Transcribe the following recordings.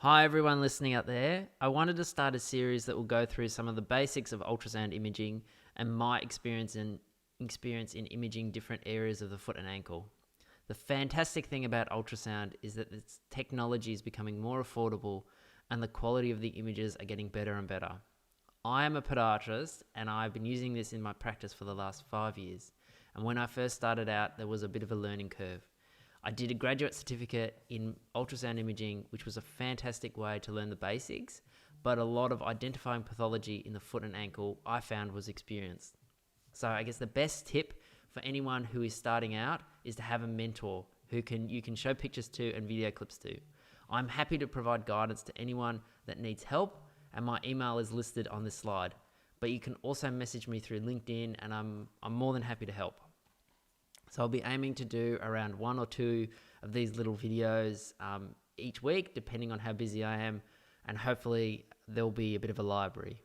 Hi everyone listening out there. I wanted to start a series that will go through some of the basics of ultrasound imaging and my experience in imaging different areas of the foot and ankle. The fantastic thing about ultrasound is that its technology is becoming more affordable and the quality of the images are getting better and better. I am a podiatrist and I've been using this in my practice for the last 5 years. And when I first started out, there was a bit of a learning curve. I did a graduate certificate in ultrasound imaging, which was a fantastic way to learn the basics, but a lot of identifying pathology in the foot and ankle I found was experienced. So I guess the best tip for anyone who is starting out is to have a mentor who you can show pictures to and video clips to. I'm happy to provide guidance to anyone that needs help, and my email is listed on this slide. But you can also message me through LinkedIn, and I'm more than happy to help. So I'll be aiming to do around 1 or 2 of these little videos each week, depending on how busy I am, and hopefully there'll be a bit of a library.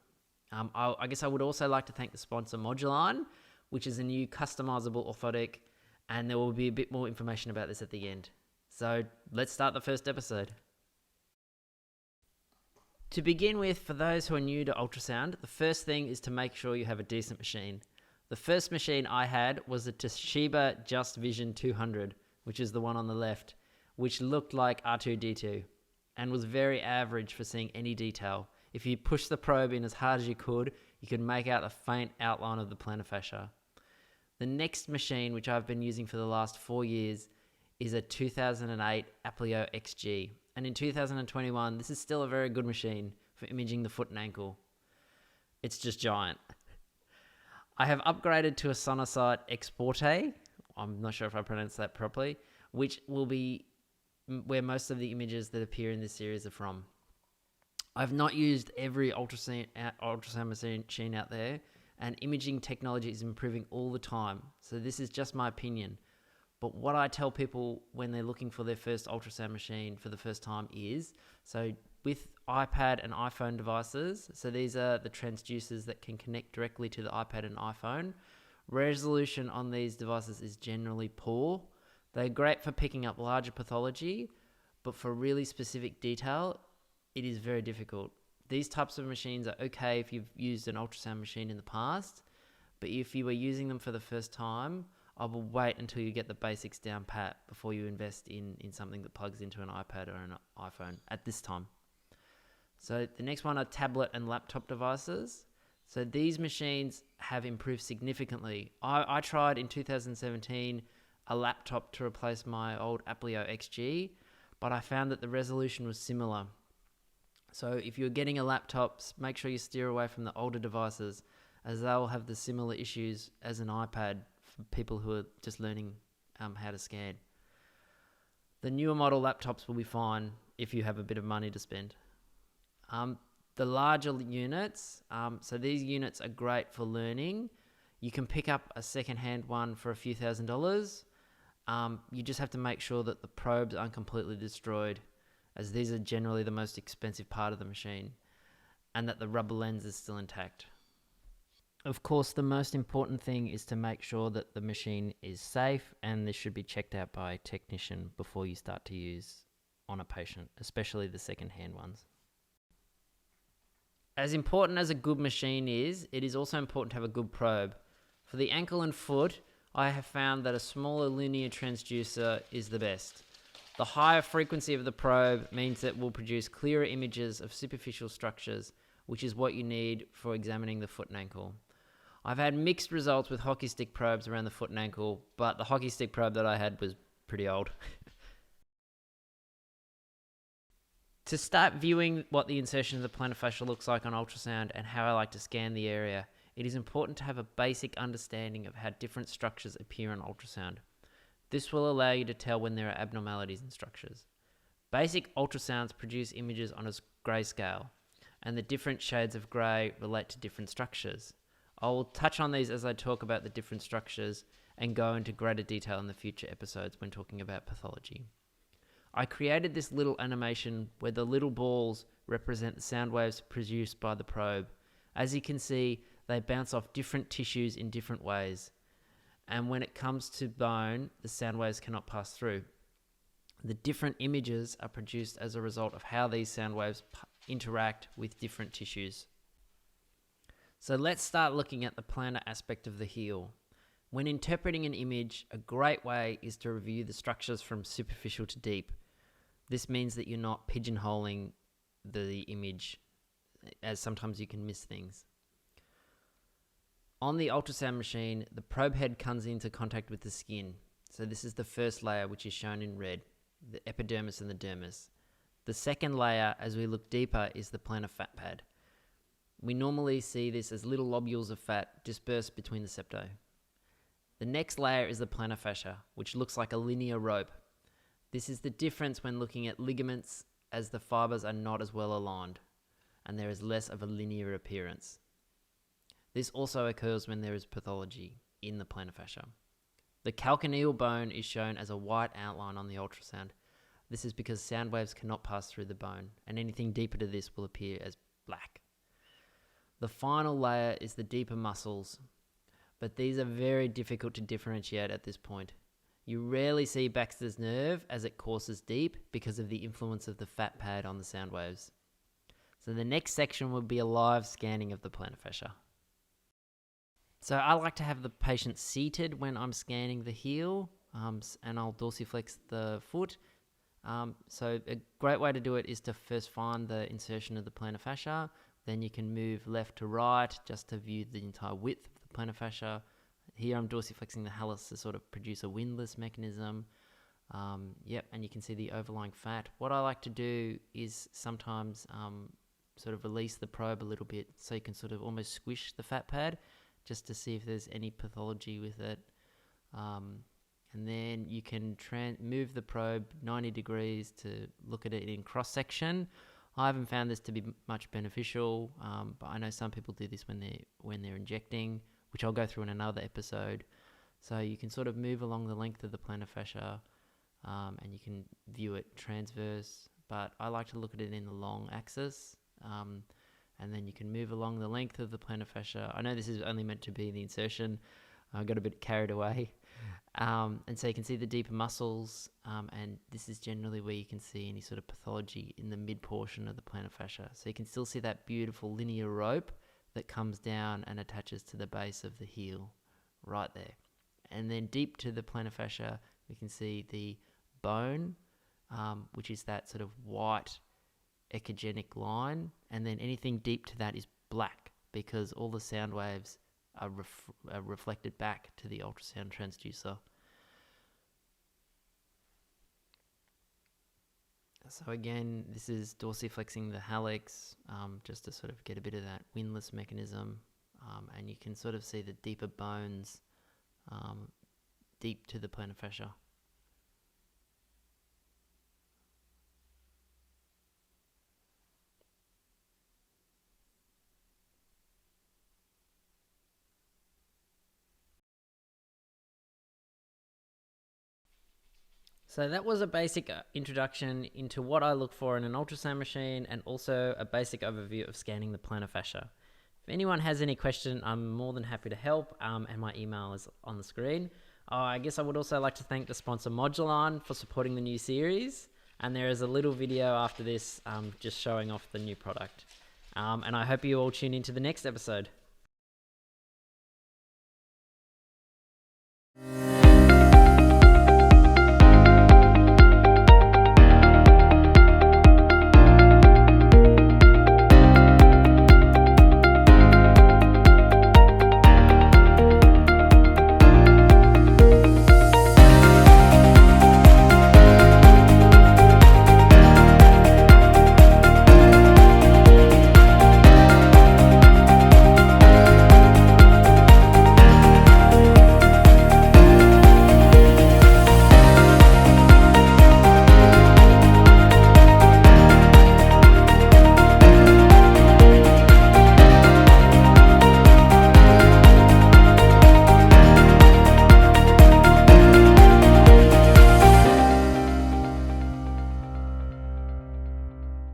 I guess I would also like to thank the sponsor Moduline, which is a new customizable orthotic, and there will be a bit more information about this at the end. So let's start the first episode. To begin with, for those who are new to ultrasound, the first thing is to make sure you have a decent machine. The first machine I had was a Toshiba Just Vision 200, which is the one on the left, which looked like R2-D2 and was very average for seeing any detail. If you pushed the probe in as hard as you could make out a faint outline of the plantar fascia. The next machine, which I've been using for the last 4 years, is a 2008 Ep.1 XG. And in 2021, this is still a very good machine for imaging the foot and ankle. It's just giant. I have upgraded to a Sonosite Exporte, I'm not sure if I pronounced that properly, which will be where most of the images that appear in this series are from. I've not used every ultrasound machine out there, and imaging technology is improving all the time, so this is just my opinion. But what I tell people when they're looking for their first ultrasound machine for the first time is, so with iPad and iPhone devices, so these are the transducers that can connect directly to the iPad and iPhone, resolution on these devices is generally poor. They're great for picking up larger pathology, but for really specific detail, it is very difficult. These types of machines are okay if you've used an ultrasound machine in the past, but if you were using them for the first time, I will wait until you get the basics down pat before you invest in something that plugs into an iPad or an iPhone at this time. So the next one are tablet and laptop devices. So these machines have improved significantly. I tried in 2017 a laptop to replace my old Ep.1 XG, but I found that the resolution was similar. So if you're getting a laptop, make sure you steer away from the older devices, as they'll have the similar issues as an iPad for people who are just learning how to scan. The newer model laptops will be fine if you have a bit of money to spend. The larger units, so these units are great for learning. You can pick up a second-hand one for a few $1,000s. You just have to make sure that the probes aren't completely destroyed, as these are generally the most expensive part of the machine, and that the rubber lens is still intact. Of course, the most important thing is to make sure that the machine is safe, and this should be checked out by a technician before you start to use on a patient, especially the second-hand ones. As important as a good machine is, it is also important to have a good probe. For the ankle and foot, I have found that a smaller linear transducer is the best. The higher frequency of the probe means that it will produce clearer images of superficial structures, which is what you need for examining the foot and ankle. I've had mixed results with hockey stick probes around the foot and ankle, but the hockey stick probe that I had was pretty old. To start viewing what the insertion of the plantar fascia looks like on ultrasound and how I like to scan the area, it is important to have a basic understanding of how different structures appear on ultrasound. This will allow you to tell when there are abnormalities in structures. Basic ultrasounds produce images on a grayscale, and the different shades of grey relate to different structures. I will touch on these as I talk about the different structures and go into greater detail in the future episodes when talking about pathology. I created this little animation where the little balls represent the sound waves produced by the probe. As you can see, they bounce off different tissues in different ways. And when it comes to bone, the sound waves cannot pass through. The different images are produced as a result of how these sound waves interact with different tissues. So let's start looking at the plantar aspect of the heel. When interpreting an image, a great way is to review the structures from superficial to deep. This means that you're not pigeonholing the image, as sometimes you can miss things. On the ultrasound machine, the probe head comes into contact with the skin. So this is the first layer, which is shown in red, the epidermis and the dermis. The second layer, as we look deeper, is the plantar fat pad. We normally see this as little lobules of fat dispersed between the septo. The next layer is the plantar fascia, which looks like a linear rope. This is the difference when looking at ligaments, as the fibers are not as well aligned, and there is less of a linear appearance. This also occurs when there is pathology in the plantar fascia. The calcaneal bone is shown as a white outline on the ultrasound. This is because sound waves cannot pass through the bone, and anything deeper to this will appear as black. The final layer is the deeper muscles, but these are very difficult to differentiate at this point. You rarely see Baxter's nerve as it courses deep because of the influence of the fat pad on the sound waves. So the next section will be a live scanning of the plantar fascia. So I like to have the patient seated when I'm scanning the heel, and I'll dorsiflex the foot. So a great way to do it is to first find the insertion of the plantar fascia. Then you can move left to right just to view the entire width of the plantar fascia. Here I'm dorsiflexing the hallux to sort of produce a windlass mechanism. And you can see the overlying fat. What I like to do is sometimes sort of release the probe a little bit so you can sort of almost squish the fat pad just to see if there's any pathology with it. And then you can move the probe 90 degrees to look at it in cross-section. I haven't found this to be much beneficial, but I know some people do this when they're injecting, which I'll go through in another episode. So you can sort of move along the length of the plantar fascia, and you can view it transverse, but I like to look at it in the long axis. And then you can move along the length of the plantar fascia. I know this is only meant to be the insertion. I got a bit carried away. And so you can see the deeper muscles, and this is generally where you can see any sort of pathology in the mid portion of the plantar fascia. So you can still see that beautiful linear rope that comes down and attaches to the base of the heel right there. And then deep to the plantar fascia, we can see the bone, which is that sort of white echogenic line, and then anything deep to that is black because all the sound waves are reflected back to the ultrasound transducer. So again, this is dorsiflexing the hallux, just to sort of get a bit of that windlass mechanism, and you can sort of see the deeper bones deep to the plantar fascia. So that was a basic introduction into what I look for in an ultrasound machine, and also a basic overview of scanning the plantar fascia. If anyone has any question, I'm more than happy to help, and my email is on the screen. I guess I would also like to thank the sponsor Modulon for supporting the new series, and there is a little video after this just showing off the new product. And I hope you all tune into the next episode.